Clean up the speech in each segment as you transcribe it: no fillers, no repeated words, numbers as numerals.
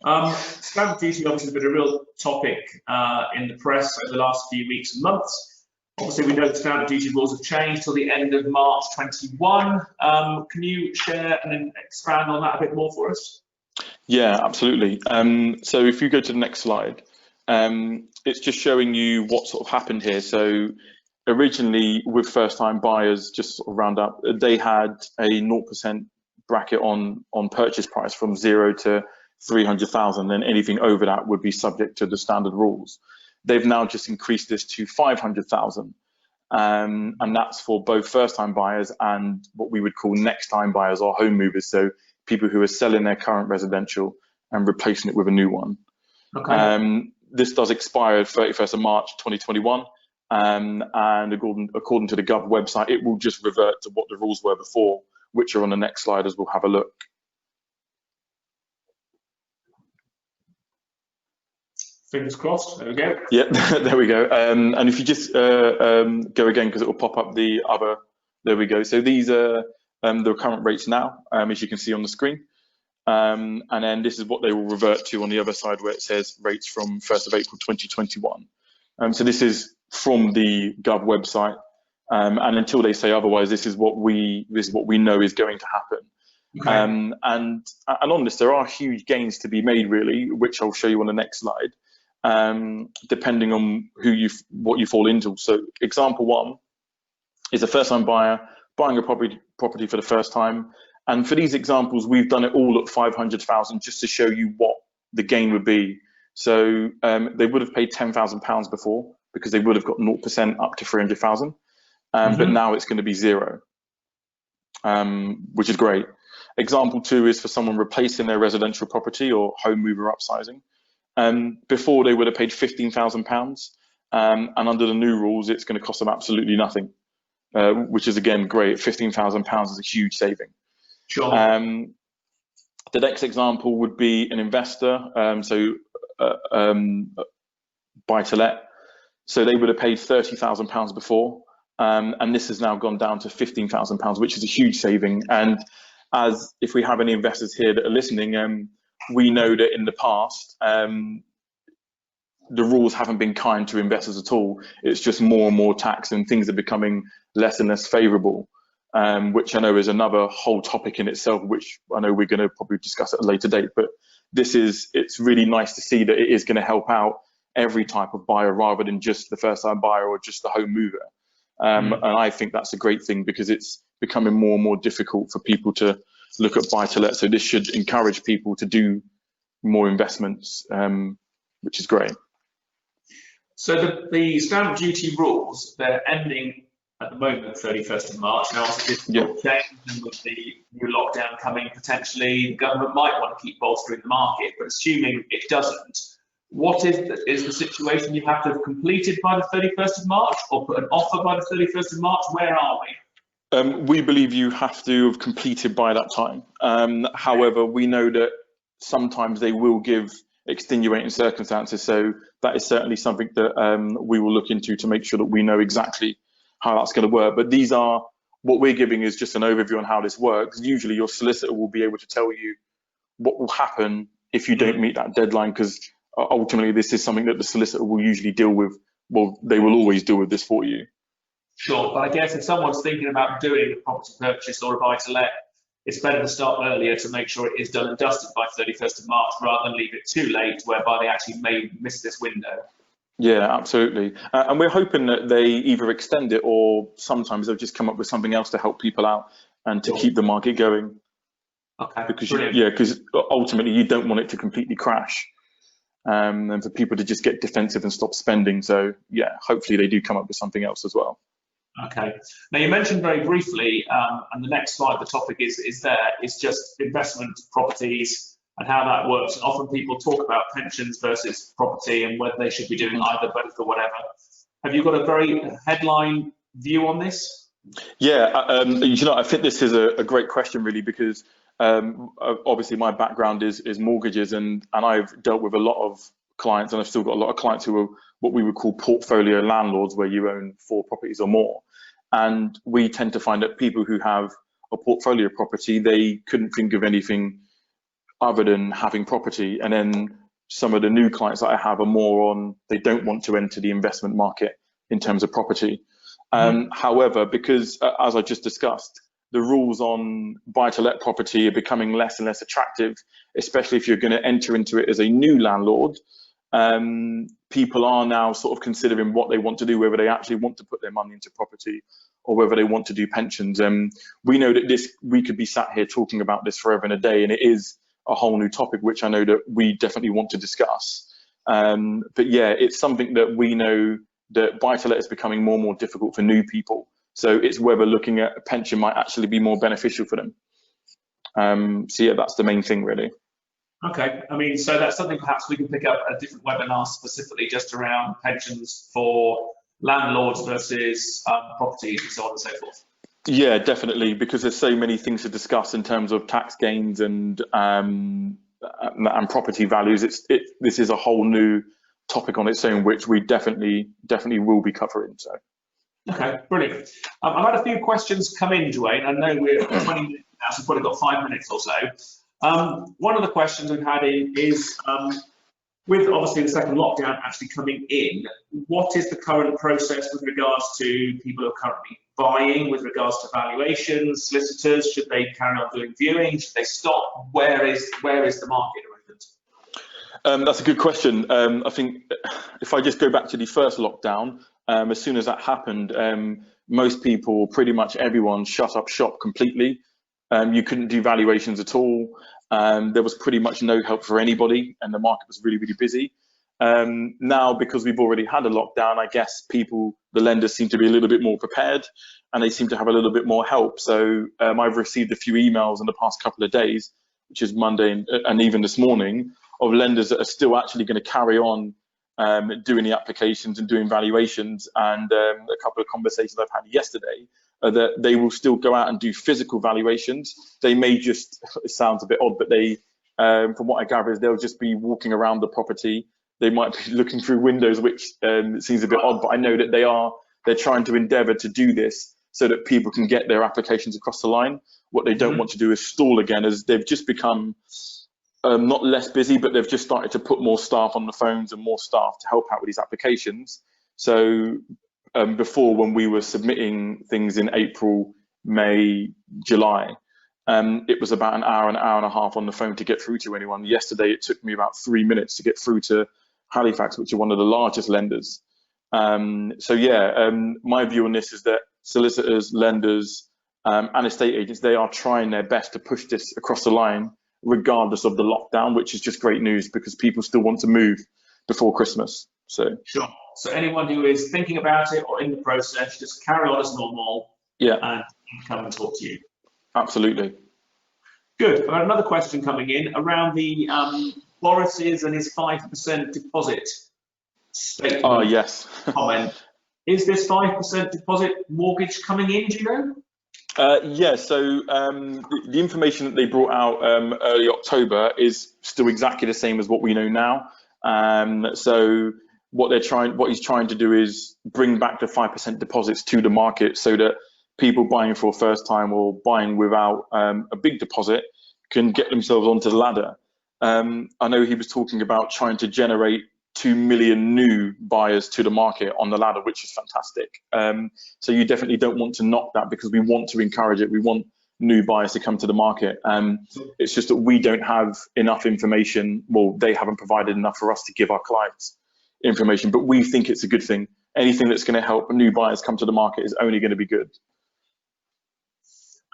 Stamp duty obviously has been a real topic in the press over the last few weeks and months. Obviously, we know the stamp duty rules have changed till the end of March 21. Can you share and then expand on that a bit more for us? Yeah, absolutely. So if you go to the next slide, it's just showing you what sort of happened here. So originally with first-time buyers, just sort of round up, they had a 0% bracket on purchase price from 0 to 300,000, and anything over that would be subject to the standard rules. They've now just increased this to 500,000, and that's for both first-time buyers and what we would call next-time buyers or home movers, so people who are selling their current residential and replacing it with a new one. Okay. This does expire 31st of March 2021, and according to the Gov website, it will just revert to what the rules were before, which are on the next slide as we'll have a look. Fingers crossed. There we go. Yeah, there we go. And if you just go again, because it will pop up the other, there we go. So these are the current rates now, as you can see on the screen. And then this is what they will revert to on the other side, where it says rates from 1st of April 2021. So this is from the Gov website, and until they say otherwise, this is what we know is going to happen. Okay. And on this, there are huge gains to be made, really, which I'll show you on the next slide. Depending on what you fall into. So example one is a first-time buyer buying a property for the first time. And for these examples, we've done it all at 500,000 just to show you what the gain would be. So they would have paid £10,000 before because they would have got 0% up to 300,000. But now it's going to be 0, which is great. Example two is for someone replacing their residential property or home mover upsizing. Before they would have paid £15,000, and under the new rules, it's going to cost them absolutely nothing, which is again great. £15,000 is a huge saving. Sure. The next example would be an investor, buy to let. So they would have paid £30,000 before, and this has now gone down to £15,000, which is a huge saving. And as if we have any investors here that are listening, we know that in the past, the rules haven't been kind to investors at all. It's just more and more tax, and things are becoming less and less favourable, which I know is another whole topic in itself, which I know we're going to probably discuss at a later date. But it's really nice to see that it is going to help out every type of buyer rather than just the first-time buyer or just the home mover. And I think that's a great thing because it's becoming more and more difficult for people to look at buy-to-let. So this should encourage people to do more investments, which is great. So the stamp duty rules, they're ending at the moment, 31st of March. Now, obviously, this will change with the new lockdown coming potentially. The government might want to keep bolstering the market, but assuming it doesn't, what is the situation? You have to have completed by the 31st of March or put an offer by the 31st of March? Where are we? We believe you have to have completed by that time. However, we know that sometimes they will give extenuating circumstances. So that is certainly something that we will look into to make sure that we know exactly how that's going to work. But what we're giving is just an overview on how this works. Usually your solicitor will be able to tell you what will happen if you don't meet that deadline, because ultimately this is something that the solicitor will usually deal with. Well, they will always deal with this for you. Sure, but I guess if someone's thinking about doing a property purchase or a buy-to-let, it's better to start earlier to make sure it is done and dusted by 31st of March rather than leave it too late, whereby they actually may miss this window. Yeah, absolutely. And we're hoping that they either extend it or sometimes they'll just come up with something else to help people out and to keep the market going. Okay, because ultimately you don't want it to completely crash. And for people to just get defensive and stop spending. So yeah, hopefully they do come up with something else as well. Okay. Now you mentioned very briefly, and the next slide, the topic is just investment properties and how that works. And often people talk about pensions versus property and whether they should be doing either, both, or whatever. Have you got a very headline view on this? Yeah, I think this is a great question, really, because obviously my background is mortgages, and I've dealt with a lot of clients, and I've still got a lot of clients who are what we would call portfolio landlords, where you own 4 properties or more. And we tend to find that people who have a portfolio property, they couldn't think of anything other than having property. And then some of the new clients that I have are more on, they don't want to enter the investment market in terms of property. However, because as I just discussed, the rules on buy-to-let property are becoming less and less attractive, especially if you're going to enter into it as a new landlord. People are now sort of considering what they want to do, whether they actually want to put their money into property or whether they want to do pensions. We know that we could be sat here talking about this forever and a day, and it is a whole new topic, which I know that we definitely want to discuss. But yeah, it's something that we know that buy-to-let is becoming more and more difficult for new people. So it's whether looking at a pension might actually be more beneficial for them. So yeah, that's the main thing really. Okay, I mean, so that's something perhaps we can pick up a different webinar specifically just around pensions for landlords versus properties and so on and so forth. Yeah, definitely, because there's so many things to discuss in terms of tax gains and property values. This is a whole new topic on its own, which we definitely will be covering. So. Okay, brilliant. I've had a few questions come in, Jewayne. I know we're at 20 minutes now, so we've probably got 5 minutes or so. One of the questions we've had in is, with obviously the second lockdown actually coming in, what is the current process with regards to people who are currently buying, with regards to valuations, solicitors? Should they carry on doing viewings? Should they stop? Where is the market at the moment? That's a good question. I think if I just go back to the first lockdown, as soon as that happened, most people, pretty much everyone, shut up shop completely. You couldn't do valuations at all. There was pretty much no help for anybody, and the market was really, really busy. Now, because we've already had a lockdown, I guess the lenders seem to be a little bit more prepared, and they seem to have a little bit more help. So I've received a few emails in the past couple of days, which is Monday and even this morning, of lenders that are still actually going to carry on doing the applications and doing valuations. And a couple of conversations I've had yesterday are that they will still go out and do physical valuations. They may just, it sounds a bit odd, but they, from what I gather, is they'll just be walking around the property. They might be looking through windows, which seems a bit odd, but I know that they're trying to endeavour to do this so that people can get their applications across the line. What they don't want to do is stall again, as they've just become not less busy, but they've just started to put more staff on the phones and more staff to help out with these applications. So before, when we were submitting things in April, May, July, it was about an hour and a half on the phone to get through to anyone. Yesterday, it took me about 3 minutes to get through to Halifax, which are one of the largest lenders. So yeah, my view on this is that solicitors, lenders, and estate agents, they are trying their best to push this across the line, regardless of the lockdown, which is just great news because people still want to move before Christmas. So sure. So anyone who is thinking about it or in the process, just carry on as normal. Yeah. And come and talk to you. Absolutely. Good. I've got another question coming in around the Boris's and his 5% deposit statement. Oh yes. Comment. Is this 5% deposit mortgage coming in? Do you know? Yeah, so the information that they brought out early October is still exactly the same as what we know now. So what he's trying to do is bring back the 5% deposits to the market so that people buying for a first time or buying without a big deposit can get themselves onto the ladder. I know he was talking about trying to generate 2 million new buyers to the market on the ladder, which is fantastic. So you definitely don't want to knock that because we want to encourage it. We want new buyers to come to the market. It's just that we don't have enough information. Well, they haven't provided enough for us to give our clients information, but we think it's a good thing. Anything that's going to help new buyers come to the market is only going to be good.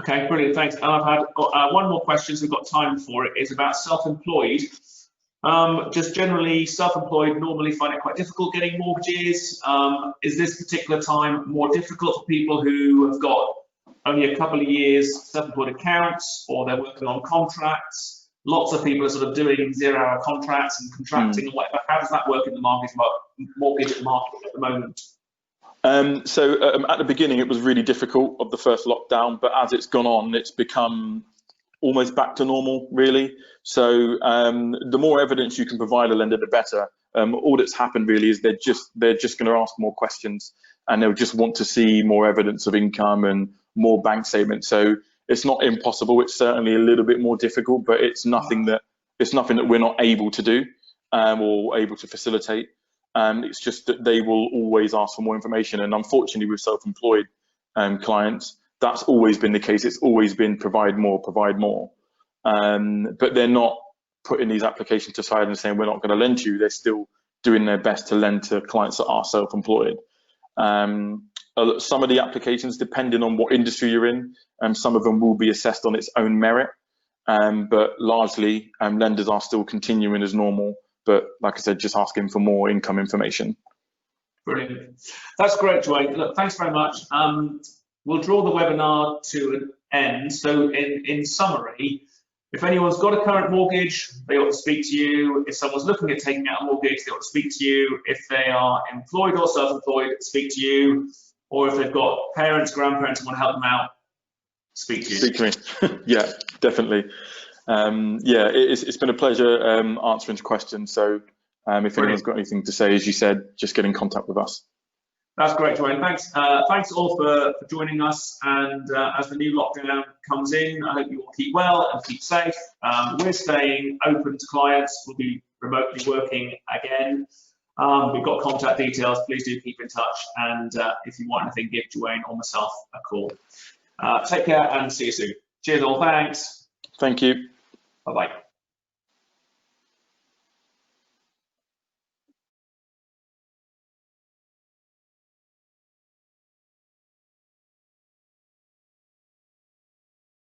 Okay, brilliant, thanks. And I've had one more question, so we've got time for it, is about self-employed. Just generally, self-employed normally find it quite difficult getting mortgages. Is this particular time more difficult for people who have got only a couple of years self-employed accounts, or they're working on contracts? Lots of people are sort of doing 0-hour contracts and contracting and whatever. How does that work in the mortgage market at the moment? So at the beginning, it was really difficult of the first lockdown, but as it's gone on, it's become almost back to normal, really. So the more evidence you can provide a lender, the better. All that's happened really is they're just going to ask more questions, and they'll just want to see more evidence of income and more bank statements. So it's not impossible. It's certainly a little bit more difficult, but it's nothing that it's nothing that we're not able to do or able to facilitate. It's just that they will always ask for more information. And unfortunately, with self-employed clients, that's always been the case. It's always been provide more. But they're not putting these applications to side and saying, we're not going to lend to you. They're still doing their best to lend to clients that are self-employed. Some of the applications, depending on what industry you're in, some of them will be assessed on its own merit. But largely, lenders are still continuing as normal. But like I said, just asking for more income information. Brilliant. That's great, Jewayne. Look, thanks very much. We'll draw the webinar to an end. So in summary, if anyone's got a current mortgage, they ought to speak to you. If someone's looking at taking out a mortgage, they ought to speak to you. If they are employed or self-employed, speak to you. Or if they've got parents, grandparents, and want to help them out, speak to you. Speak to me. Yeah, definitely. Yeah, it's been a pleasure answering questions. So if anyone's got anything to say, as you said, just get in contact with us. That's great, Jewayne. Thanks. Thanks all for joining us. And as the new lockdown comes in, I hope you all keep well and keep safe. We're staying open to clients. We'll be remotely working again. We've got contact details. Please do keep in touch. And if you want anything, give Jewayne or myself a call. Take care and see you soon. Cheers all. Thanks. Thank you. Bye-bye.